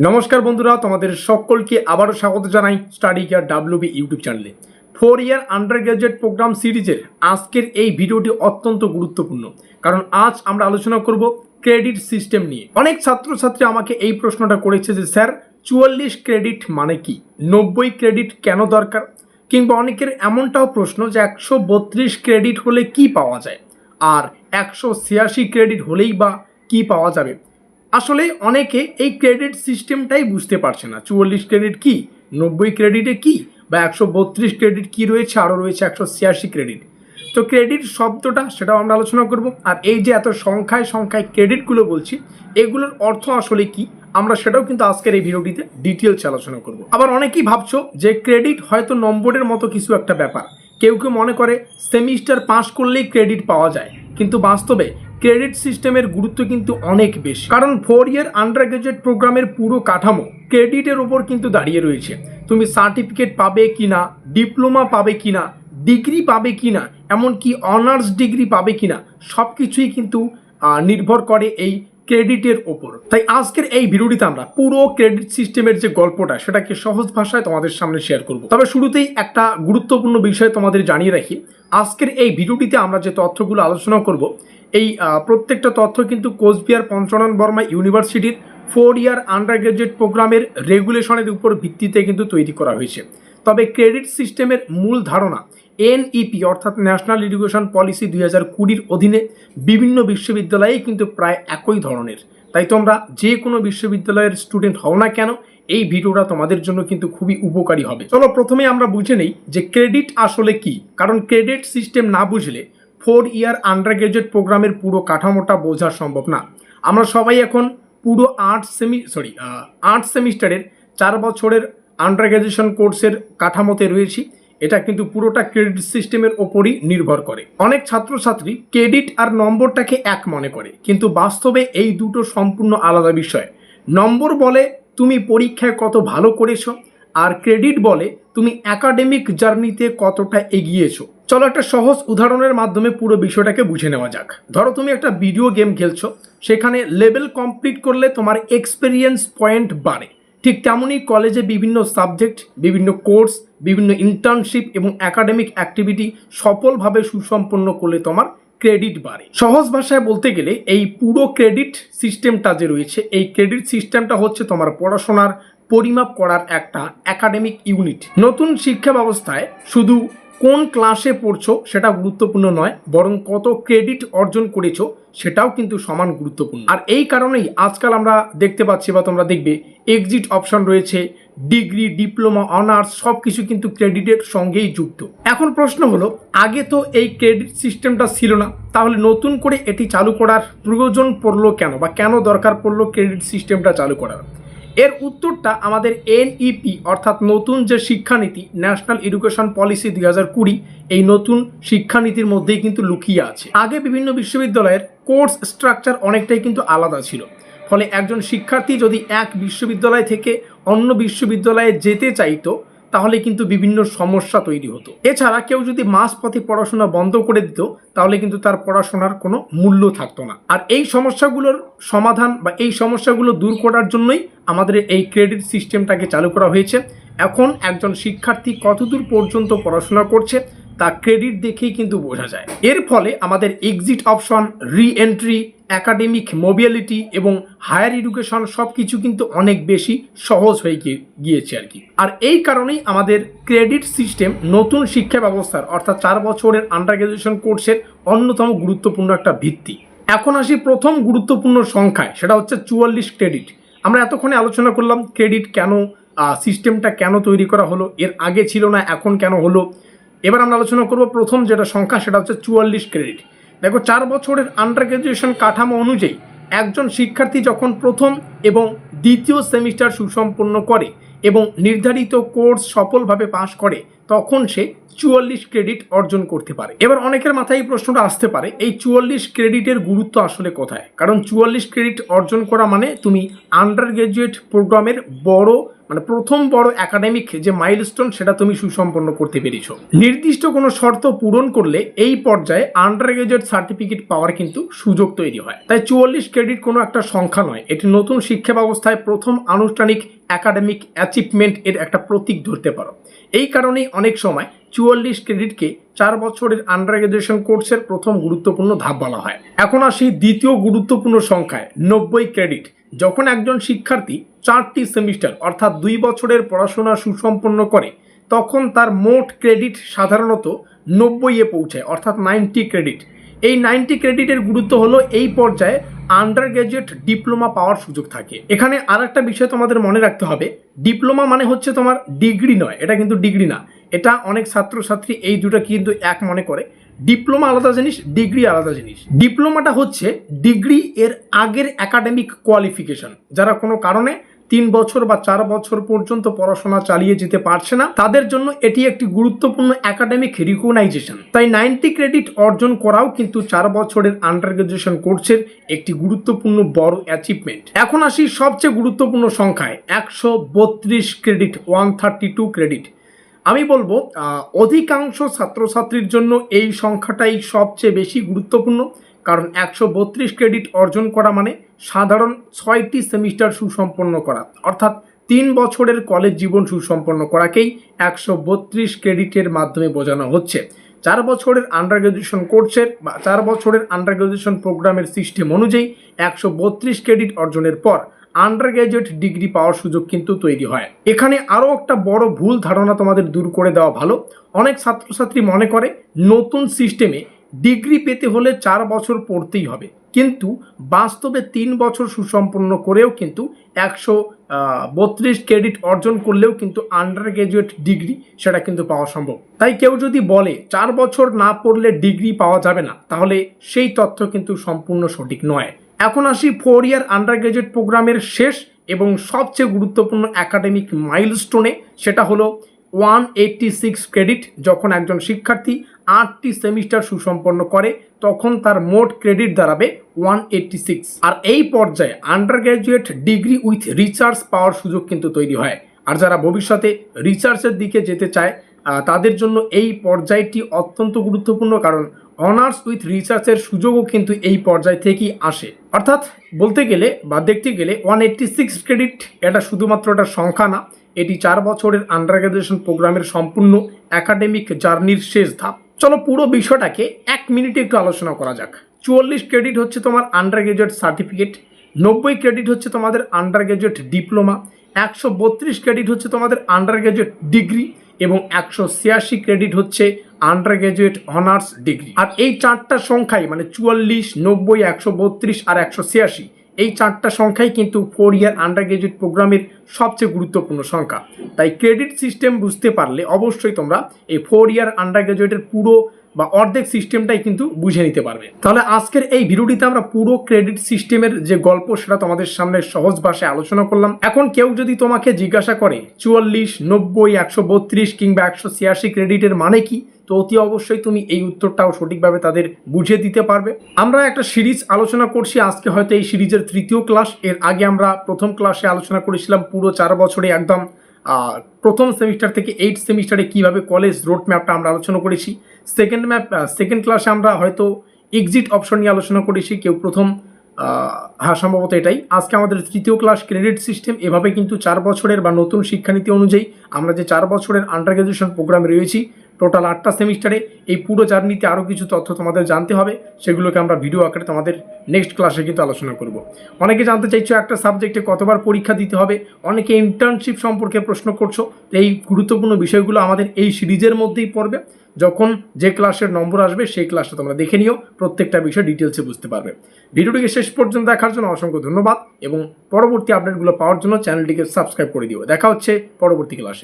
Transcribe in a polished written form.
নমস্কার বন্ধুরা, তোমাদের সকলকে আবারও স্বাগত জানাই স্টাডি কেয়ার ডাব্লিউবি ইউটিউব চ্যানেলে। 4 ইয়ার আন্ডার গ্রাজুয়েট প্রোগ্রাম সিরিজের আজকের এই ভিডিওটি অত্যন্ত গুরুত্বপূর্ণ, কারণ আজ আমরা আলোচনা করব ক্রেডিট সিস্টেম নিয়ে। অনেক ছাত্রছাত্রী আমাকে এই প্রশ্নটা করেছে যে স্যার 44 ক্রেডিট মানে কি, 90 ক্রেডিট কেন দরকার, কিংবা অনেকের এমনটাও প্রশ্ন যে 132 ক্রেডিট হলে কি পাওয়া যায় আর 186 ক্রেডিট হলেই বা কি পাওয়া যাবে। আসলে অনেকে এই ক্রেডিট সিস্টেমটাই বুঝতে পারছে না। 44 ক্রেডিট কি, 90 ক্রেডিটে কি, বা 132 ক্রেডিট কি রয়েছে, আরও রয়েছে 186 ক্রেডিট। তো ক্রেডিট শব্দটা সেটাও আমরা আলোচনা করব। আর এই যে এত সংখ্যায় সংখ্যায় ক্রেডিটগুলো বলছি, এগুলোর অর্থ আসলে কি আমরা সেটাও কিন্তু আজকের এই ভিডিওটিতে ডিটেলস আলোচনা করব। আবার অনেকেই ভাবছো যে ক্রেডিট হয়তো নম্বরের মতো কিছু একটা ব্যাপার। কেউ কেউ মনে করে সেমিস্টার পাস করলেই ক্রেডিট পাওয়া যায়, কিন্তু বাস্তবে ক্রেডিট সিস্টেমের গুরুত্ব কিন্তু অনেক বেশি। কারণ 4 ইয়ার আন্ডার গ্রাজুয়েট প্রোগ্রামের পুরো কাঠামো ক্রেডিটের ওপর কিন্তু দাঁড়িয়ে রয়েছে। তুমি সার্টিফিকেট পাবে কিনা, ডিপ্লোমা পাবে কিনা, ডিগ্রি পাবে কিনা, এমনকি অনার্স ডিগ্রি পাবে কিনা, সব কিছুই কিন্তু নির্ভর করে এই ক্রেডিটের ওপর। তাই আজকের এই ভিডিওটিতে আমরা পুরো ক্রেডিট সিস্টেমের যে গল্পটা সেটাকে সহজ ভাষায় তোমাদের সামনে শেয়ার করব। তবে শুরুতেই একটা গুরুত্বপূর্ণ বিষয় তোমাদের জানিয়ে রাখি, আজকের এই ভিডিওটিতে আমরা যে তথ্যগুলো আলোচনা করব, এই প্রত্যেকটা তথ্য কিন্তু কোচবিহার পঞ্চানন বর্মা ইউনিভার্সিটির 4 ইয়ার আন্ডার গ্রাজুয়েট প্রোগ্রামের রেগুলেশনের উপর ভিত্তিতে কিন্তু তৈরি করা হয়েছে। তবে ক্রেডিট সিস্টেমের মূল ধারণা এনইপি অর্থাৎ ন্যাশনাল এডুকেশন পলিসি 2020 অধীনে বিভিন্ন বিশ্ববিদ্যালয়েই কিন্তু প্রায় একই ধরনের। তাই তোমরা যে কোনো বিশ্ববিদ্যালয়ের স্টুডেন্ট হও না কেন, এই ভিডিওটা তোমাদের জন্য কিন্তু খুবই উপকারী হবে। চলো প্রথমে আমরা বুঝে নেই যে ক্রেডিট আসলে কি। কারণ ক্রেডিট সিস্টেম না বুঝলে 4 ইয়ার আন্ডার গ্রাজুয়েট প্রোগ্রামের পুরো কাঠামোটা বোঝা সম্ভব না। আমরা সবাই এখন পুরো 8 সেমিস্টারের 4 বছরের আন্ডার গ্রাজুয়েশন কোর্সের কাঠামোতে রয়েছি। এটা কিন্তু পুরোটা ক্রেডিট সিস্টেমের ওপরই নির্ভর করে। অনেক ছাত্রছাত্রী ক্রেডিট আর নম্বরটাকে এক মনে করে, কিন্তু বাস্তবে এই দুটো সম্পূর্ণ আলাদা বিষয়। নম্বর বলে তুমি পরীক্ষায় কত ভালো করেছো, আর ক্রেডিট বলে তুমি একাডেমিক জার্নিতে কতটা এগিয়েছো। চলো একটা সহজ উদাহরণের মাধ্যমে পুরো বিষয়টাকে বুঝে নেওয়া যাক। ধরো তুমি একটা ভিডিও গেম খেলছো, সেখানে লেভেল কমপ্লিট করলে তোমার এক্সপিরিয়েন্স পয়েন্ট বাড়ে। ঠিক তেমনই কলেজে বিভিন্ন সাবজেক্ট, বিভিন্ন কোর্স, বিভিন্ন ইন্টার্নশিপ এবং একাডেমিক অ্যাক্টিভিটি সফলভাবে সুসম্পন্ন করলে তোমার ক্রেডিট বাড়ে। সহজ ভাষায় বলতে গেলে এই পুরো ক্রেডিট সিস্টেমটা যে রয়েছে, এই ক্রেডিট সিস্টেমটা হচ্ছে তোমার পড়াশোনার পরিমাপ করার একটা একাডেমিক ইউনিট। নতুন শিক্ষা ব্যবস্থায় শুধু কোন ক্লাসে পড়ছো সেটা গুরুত্বপূর্ণ নয়, বরং কত ক্রেডিট অর্জন করেছো সেটাও কিন্তু সমান গুরুত্বপূর্ণ। আর এই কারণেই আজকাল আমরা দেখতে পাচ্ছি, বা তোমরা দেখবে, এক্সিট অপশন রয়েছে, ডিগ্রি, ডিপ্লোমা, অনার্স সব কিছু কিন্তু ক্রেডিটের সঙ্গেই যুক্ত। এখন প্রশ্ন হলো, আগে তো এই ক্রেডিট সিস্টেমটা ছিল না, তাহলে নতুন করে এটি চালু করার প্রয়োজন পড়লো কেন, বা কেন দরকার পড়লো ক্রেডিট সিস্টেমটা চালু করার? এর উত্তরটা আমাদের এনইপি অর্থাৎ নতুন যে শিক্ষানীতি, ন্যাশনাল এডুকেশন পলিসি 2020, এই নতুন শিক্ষানীতির মধ্যেই কিন্তু লুকিয়ে আছে। আগে বিভিন্ন বিশ্ববিদ্যালয়ের কোর্স স্ট্রাকচার অনেকটাই কিন্তু আলাদা ছিল। ফলে একজন শিক্ষার্থী যদি এক বিশ্ববিদ্যালয় থেকে অন্য বিশ্ববিদ্যালয়ে যেতে চাইতো, তাহলে কিন্তু বিভিন্ন সমস্যা তৈরি হতো। এছাড়া কেউ যদি মাঝপথে পড়াশোনা বন্ধ করে দিত, তাহলে কিন্তু তার পড়াশোনার কোনো মূল্য থাকতো না। আর এই সমস্যাগুলোর সমাধান বা এই সমস্যাগুলো দূর করার জন্যই আমাদের এই ক্রেডিট সিস্টেমটাকে চালু করা হয়েছে। এখন একজন শিক্ষার্থী কতদূর পর্যন্ত পড়াশোনা করছে তা ক্রেডিট দেখেই কিন্তু বোঝা যায়। এর ফলে আমাদের এক্সিট অপশন, রি এন্ট্রি, একাডেমিক মোবিলিটি এবং হায়ার এডুকেশন সব কিছু কিন্তু অনেক বেশি সহজ হয়ে গিয়েছে আর কি। আর এই কারণেই আমাদের ক্রেডিট সিস্টেম নতুন শিক্ষা ব্যবস্থার অর্থাৎ 4 বছরের আন্ডার গ্রাজুয়েশন কোর্সের অন্যতম গুরুত্বপূর্ণ একটা ভিত্তি। এখন আসি প্রথম গুরুত্বপূর্ণ সংখ্যায়, সেটা হচ্ছে 44 ক্রেডিট। আমরা এতক্ষণে আলোচনা করলাম ক্রেডিট কেন, সিস্টেমটা কেন তৈরি করা হলো, এর আগে ছিল না এখন কেন হলো। এবার আমরা আলোচনা করব প্রথম যেটা সংখ্যা, সেটা হচ্ছে 44 ক্রেডিট। দেখো, 4 বছরের আন্ডার গ্রাজুয়েশন কাঠামো অনুযায়ী একজন শিক্ষার্থী যখন প্রথম এবং দ্বিতীয় সেমিস্টার সুসম্পন্ন করে এবং নির্ধারিত কোর্স সফলভাবে পাশ করে, তখন সে 44 ক্রেডিট অর্জন করতে পারে। এবার অনেকের মাথায় এই প্রশ্নটা আসতে পারে, এই 44 ক্রেডিটের গুরুত্ব আসলে কোথায়? কারণ 44 ক্রেডিট অর্জন করা মানে তুমি আন্ডার গ্রাজুয়েট প্রোগ্রামের প্রথম বড় একাডেমিক যে মাইলস্টোন সেটা তুমি সুসম্পন্ন করতে পেরেছো। নির্দিষ্ট কোনো শর্ত পূরণ করলে এই পর্যায়ে আন্ডার গ্রাজুয়েট সার্টিফিকেট পাওয়ার কিন্তু সুযোগ তৈরি হয়। তাই 44 ক্রেডিট কোনো একটা সংখ্যা নয়, এটি নতুন শিক্ষা ব্যবস্থায় প্রথম আনুষ্ঠানিক একাডেমিক অ্যাচিভমেন্ট এর একটা প্রতীক ধরতে পারো। এই কারণেই অনেক সময় 44 ক্রেডিটকে 4 বছরের আন্ডার গ্রাজুয়েশন কোর্সের প্রথম গুরুত্বপূর্ণ ধাপ বলা হয়। এখন আসি দ্বিতীয় গুরুত্বপূর্ণ সংখ্যায়, 90 ক্রেডিট। যখন একজন শিক্ষার্থী 4টি সেমিস্টার অর্থাৎ 2 বছরের পড়াশোনা সুসম্পন্ন করে তখন তার মোট ক্রেডিট সাধারণত 90-এ পৌঁছায়, অর্থাৎ 90 ক্রেডিট। এই 90 ক্রেডিটের গুরুত্ব হলো এই পর্যায়ে আন্ডার গ্রাজুয়েট ডিপ্লোমা পাওয়ার সুযোগ থাকে। এখানে আর একটা বিষয় তোমাদের মনে রাখতে হবে, ডিপ্লোমা মানে হচ্ছে তোমার ডিগ্রি নয়, এটা কিন্তু ডিগ্রি না। এটা অনেক ছাত্রছাত্রী এই দুটো কিন্তু এক মনে করে। ডিপ্লোমা আলাদা জিনিস, ডিগ্রি আলাদা জিনিস। ডিপ্লোমাটা হচ্ছে ডিগ্রি এর আগের একাডেমিক কোয়ালিফিকেশন। যারা কোনো কারণে 3 বছর বা 4 বছর পর্যন্ত পড়াশোনা চালিয়ে যেতে পারছে না তাদের জন্য এটি একটি গুরুত্বপূর্ণ একাডেমিক রিকগনাইজেশন। তাই 90 ক্রেডিট অর্জন করাও কিন্তু 4 বছরের আন্ডার গ্রাজুয়েশন কোর্সের একটি গুরুত্বপূর্ণ বড় অ্যাচিভমেন্ট। এখন আসি সবচেয়ে গুরুত্বপূর্ণ সংখ্যায়, 132 ক্রেডিট, 132 ক্রেডিট। আমি বলবো অধিকাংশ ছাত্রছাত্রীর জন্য এই সংখ্যাটাই সবচেয়ে বেশি গুরুত্বপূর্ণ। কারণ 132 ক্রেডিট অর্জন করা মানে সাধারণ 6টি সেমিস্টার সুসম্পন্ন করা, অর্থাৎ 3 বছরের কলেজ জীবন সুসম্পন্ন করাকেই 132 ক্রেডিটের মাধ্যমে বোঝানো হচ্ছে। 4 বছরের আন্ডার গ্রাজুয়েশন কোর্সের বা 4 বছরের আন্ডার গ্রাজুয়েশন প্রোগ্রামের সিস্টেম অনুযায়ী 132 ক্রেডিট অর্জনের পর আন্ডার গ্রাজুয়েট ডিগ্রি পাওয়ার সুযোগ কিন্তু তৈরি হয়। এখানে আরও একটা বড় ভুল ধারণা তোমাদের দূর করে দেওয়া ভালো। অনেক ছাত্রছাত্রী মনে করে নতুন সিস্টেমে ডিগ্রি পেতে হলে 4 বছর পড়তেই হবে, কিন্তু বাস্তবে 3 বছর সুসম্পন্ন করেও কিন্তু 132 ক্রেডিট অর্জন করলেও কিন্তু আন্ডার গ্রাজুয়েট ডিগ্রি সেটা কিন্তু পাওয়া সম্ভব। তাই কেউ যদি বলে 4 বছর না পড়লে ডিগ্রি পাওয়া যাবে না, তাহলে সেই তথ্য কিন্তু সম্পূর্ণ সঠিক নয়। এখন আসি 4 ইয়ার আন্ডার গ্রাজুয়েট প্রোগ্রামের শেষ এবং সবচেয়ে গুরুত্বপূর্ণ একাডেমিক মাইলস্টোনে, সেটা হলো 186 ক্রেডিট। যখন একজন শিক্ষার্থী 8টি সেমিস্টার সুসম্পন্ন করে তখন তার মোট ক্রেডিট দাঁড়াবে 186। আর এই পর্যায়ে under graduate degree with research পাওয়ার সুযোগ কিন্তু তৈরি হয়। আর যারা ভবিষ্যতে রিসার্চের দিকে যেতে চায় তাদের জন্য এই পর্যায়টি অত্যন্ত গুরুত্বপূর্ণ, কারণ অনার্স উইথ রিসার্চের সুযোগও কিন্তু এই পর্যায় থেকেই আসে। অর্থাৎ বলতে গেলে বা দেখতে গেলে 186 ক্রেডিট এটা শুধুমাত্র একটা সংখ্যা না, এটি 4 বছরের আন্ডার গ্রাজুয়েশন প্রোগ্রামের সম্পূর্ণ একাডেমিক জার্নির শেষ ধাপ। চলো পুরো বিষয়টাকে 1 মিনিটে একটু আলোচনা করা যাক। 44 ক্রেডিট হচ্ছে তোমার আন্ডার গ্রাজুয়েট সার্টিফিকেট, 90 ক্রেডিট হচ্ছে তোমাদের আন্ডার গ্রাজুয়েট ডিপ্লোমা, 132 ক্রেডিট হচ্ছে তোমাদের আন্ডার গ্রাজুয়েট ডিগ্রি এবং 186 ক্রেডিট হচ্ছে আন্ডার গ্রাজুয়েট অনার্স ডিগ্রি। আর এই 4টা সংখ্যাই মানে 44, 90, 132 আর 186, এই 4টা সংখ্যাই কিন্তু 4 ইয়ার আন্ডার গ্রাজুয়েট প্রোগ্রামের সবচেয়ে গুরুত্বপূর্ণ সংখ্যা। তাই ক্রেডিট সিস্টেম বুঝতে পারলে অবশ্যই তোমরা এই 4 ইয়ার আন্ডার গ্রাজুয়েটের পুরো বা অর্ধেক সিস্টেমটাই কিন্তু বুঝে নিতে পারবে। তাহলে আজকের এই ভিডিওটিতে আমরা পুরো ক্রেডিট সিস্টেমের যে গল্প সেটা তোমাদের সামনে সহজ ভাষায় আলোচনা করলাম। এখন কেউ যদি তোমাকে জিজ্ঞাসা করে 44, 90, 132 কিংবা 186 ক্রেডিটের মানে কি, তো অতি অবশ্যই তুমি এই উত্তরটাও সঠিকভাবে তাদের বুঝিয়ে দিতে পারবে। আমরা একটা সিরিজ আলোচনা করছি, আজকে হয়তো এই সিরিজের 3য় ক্লাস। এর আগে আমরা প্রথম ক্লাসে আলোচনা করেছিলাম পুরো 4 বছরে একদম প্রথম সেমিস্টার থেকে 8 সেমিস্টারে কীভাবে কলেজ রোড ম্যাপটা আমরা আলোচনা করেছি। সেকেন্ড ক্লাসে আমরা হয়তো এক্সিট অপশন নিয়ে আলোচনা করেছি, কেউ প্রথম সম্ভবত এটাই। আজকে আমাদের 3য় ক্লাস ক্রেডিট সিস্টেম। এভাবে কিন্তু 4 বছরের বা নতুন শিক্ষানীতি অনুযায়ী আমরা যে 4 বছরের আন্ডার গ্রাজুয়েশন প্রোগ্রামে রয়েছি টোটাল 8টা সেমিস্টারে, এই পুরো জার্নিতে আরও কিছু তথ্য তোমাদের জানতে হবে, সেগুলোকে আমরা ভিডিও আকারে তোমাদের নেক্সট ক্লাসে কিন্তু আলোচনা করব। অনেকে জানতে চাইছো একটা সাবজেক্টে কতবার পরীক্ষা দিতে হবে, অনেকে ইন্টার্নশিপ সম্পর্কে প্রশ্ন করছো। এই গুরুত্বপূর্ণ বিষয়গুলো আমাদের এই সিরিজের মধ্যেই পড়বে। যখন যে ক্লাসের নম্বর আসবে সেই ক্লাসটা তোমরা দেখে নিও, প্রত্যেকটা বিষয় ডিটেলসে বুঝতে পারবে। ভিডিওটিকে শেষ পর্যন্ত দেখার জন্য অসংখ্য ধন্যবাদ এবং পরবর্তী আপডেটগুলো পাওয়ার জন্য চ্যানেলটিকে সাবস্ক্রাইব করে দিও। দেখা হচ্ছে পরবর্তী ক্লাসে।